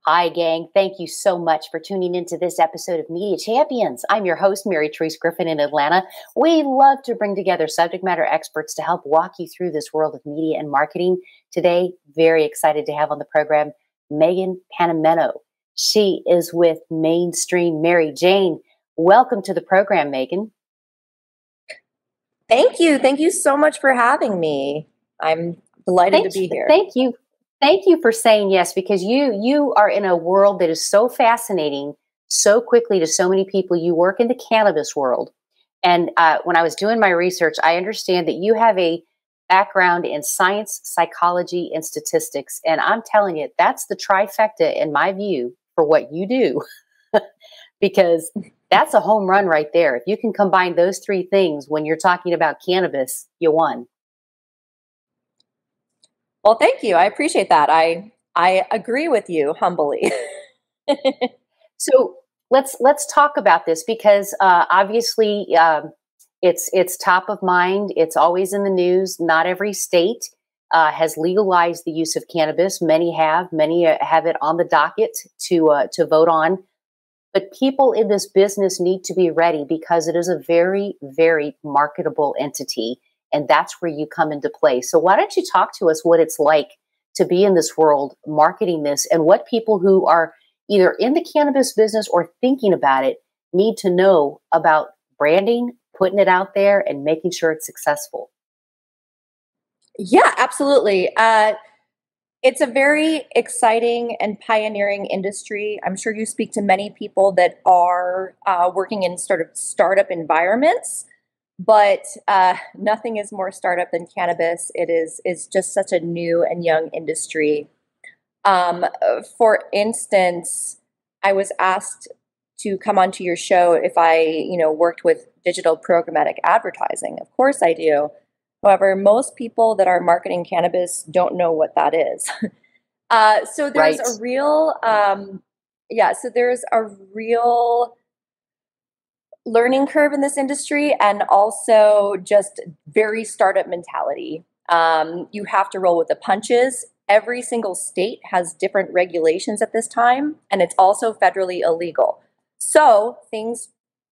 Hi, gang. Thank you so much for tuning into this episode of Media Champions. I'm your host, Mary Therese Griffin in Atlanta. We love to bring together subject matter experts to help walk you through this world of media and marketing. Today, very excited to have on the program Megan Panameno. She is with Mainstream MaryJane. Welcome to the program, Megan. Thank you. Thank you so much for having me. I'm delighted to be here. Thank you. Thank you for saying yes, because you are in a world that is so fascinating so quickly to so many people. You work in the cannabis world. And when I was doing my research, I understand that you have a background in science, psychology, and statistics. And I'm telling you, that's the trifecta, in my view, for what you do, because that's a home run right there. If you can combine those three things when you're talking about cannabis, you won. Well, thank you. I appreciate that. I agree with you humbly. So let's talk about this, because obviously it's top of mind. It's always in the news. Not every state has legalized the use of cannabis. Many have it on the docket to vote on. But people in this business need to be ready, because it is a very, very marketable entity. And that's where you come into play. So why don't you talk to us what it's like to be in this world marketing this, and what people who are either in the cannabis business or thinking about it need to know about branding, putting it out there, and making sure it's successful. Yeah, absolutely. It's a very exciting and pioneering industry. I'm sure you speak to many people that are working in sort of startup environments, but nothing is more startup than cannabis. It is just such a new and young industry. For instance, I was asked to come onto your show if I, worked with digital programmatic advertising. Of course I do. However, most people that are marketing cannabis don't know what that is. So there's Right. a real, so there's a real learning curve in this industry, and also just very startup mentality. You have to roll with the punches. Every single state has different regulations at this time, and it's also federally illegal. So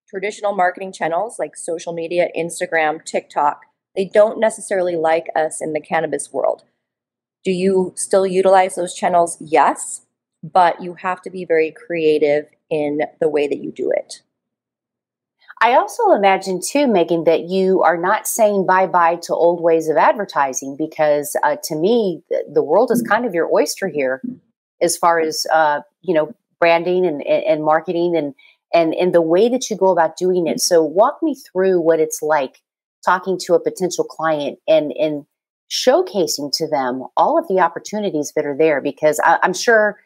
traditional marketing channels like social media, Instagram, TikTok, they don't necessarily like us in the cannabis world. Do you still utilize those channels? Yes, but you have to be very creative in the way that you do it. I also imagine too, Megan, that you are not saying bye-bye to old ways of advertising, because to me, the world is kind of your oyster here as far as, branding and marketing and the way that you go about doing it. So walk me through what it's like talking to a potential client and showcasing to them all of the opportunities that are there, because I'm sure,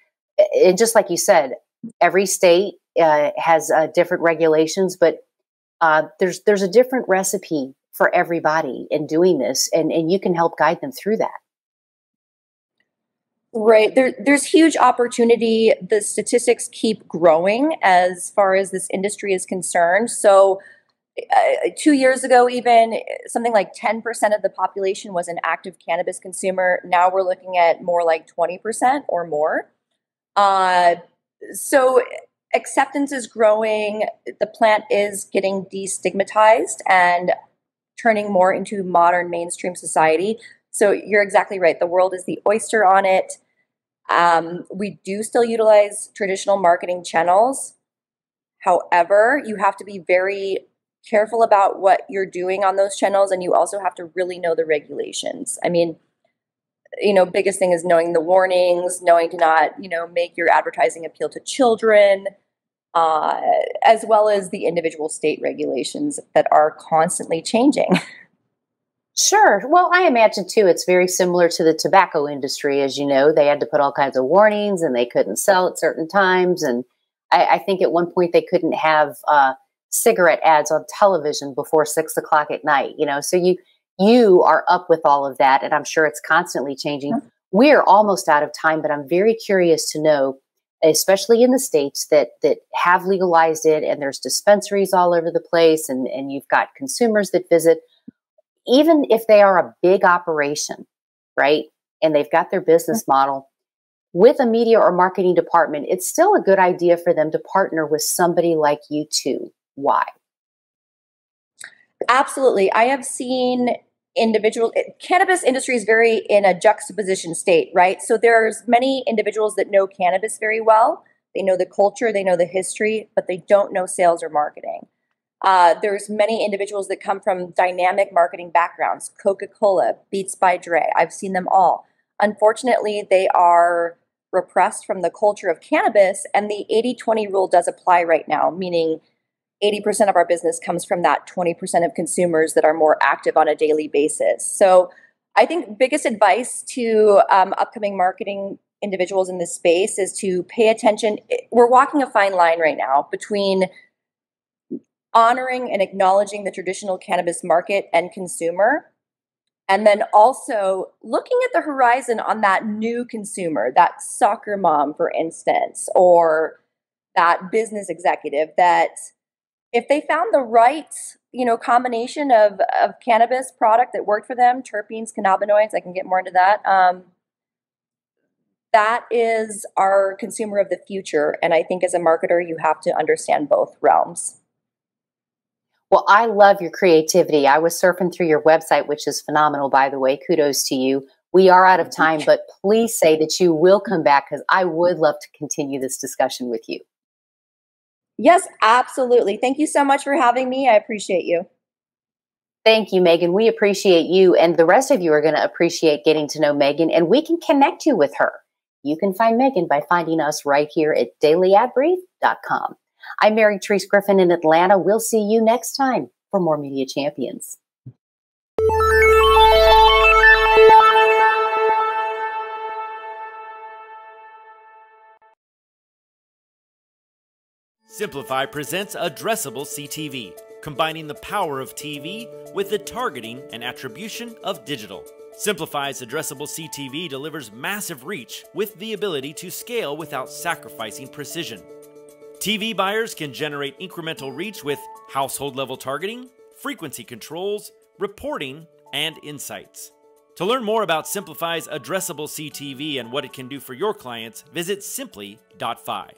and just like you said, every state has different regulations, but there's a different recipe for everybody in doing this, and you can help guide them through that. Right. There's huge opportunity. The statistics keep growing as far as this industry is concerned. So 2 years ago, even something like 10% of the population was an active cannabis consumer. Now we're looking at more like 20% or more. So acceptance is growing. The plant is getting destigmatized and turning more into modern mainstream society. So you're exactly right. The world is the oyster on it. We do still utilize traditional marketing channels. However, you have to be very careful about what you're doing on those channels, and you also have to really know the regulations. I mean, biggest thing is knowing the warnings, knowing to not, make your advertising appeal to children, as well as the individual state regulations that are constantly changing. Sure. Well, I imagine too, it's very similar to the tobacco industry. As you know, they had to put all kinds of warnings, and they couldn't sell at certain times. And I think at one point they couldn't have cigarette ads on television before 6 o'clock at night. So you are up with all of that, and I'm sure it's constantly changing. We are almost out of time, but I'm very curious to know, especially in the states that have legalized it, and there's dispensaries all over the place, and you've got consumers that visit. Even if they are a big operation, right, and they've got their business model, with a media or marketing department, it's still a good idea for them to partner with somebody like you too. Why? Absolutely. I have seen individuals, cannabis industry is very in a juxtaposition state, right? So there's many individuals that know cannabis very well. They know the culture, they know the history, but they don't know sales or marketing. There's many individuals that come from dynamic marketing backgrounds, Coca-Cola, Beats by Dre. I've seen them all. Unfortunately, they are repressed from the culture of cannabis, and the 80-20 rule does apply right now, meaning 80% of our business comes from that 20% of consumers that are more active on a daily basis. So I think biggest advice to upcoming marketing individuals in this space is to pay attention. We're walking a fine line right now between honoring and acknowledging the traditional cannabis market and consumer, and then also looking at the horizon on that new consumer, that soccer mom, for instance, or that business executive that if they found the right, combination of cannabis product that worked for them, terpenes, cannabinoids, I can get more into that. That is our consumer of the future. And I think as a marketer, you have to understand both realms. Well, I love your creativity. I was surfing through your website, which is phenomenal, by the way. Kudos to you. We are out of time, but please say that you will come back because I would love to continue this discussion with you. Yes, absolutely. Thank you so much for having me. I appreciate you. Thank you, Megan. We appreciate you, and the rest of you are going to appreciate getting to know Megan, and we can connect you with her. You can find Megan by finding us right here at dailyadbrief.com. I'm Mary Therese Griffin in Atlanta. We'll see you next time for more Media Champions. Simplify presents Addressable CTV, combining the power of TV with the targeting and attribution of digital. Simplify's Addressable CTV delivers massive reach with the ability to scale without sacrificing precision. TV buyers can generate incremental reach with household-level targeting, frequency controls, reporting, and insights. To learn more about Simplify's Addressable CTV and what it can do for your clients, visit simply.fi.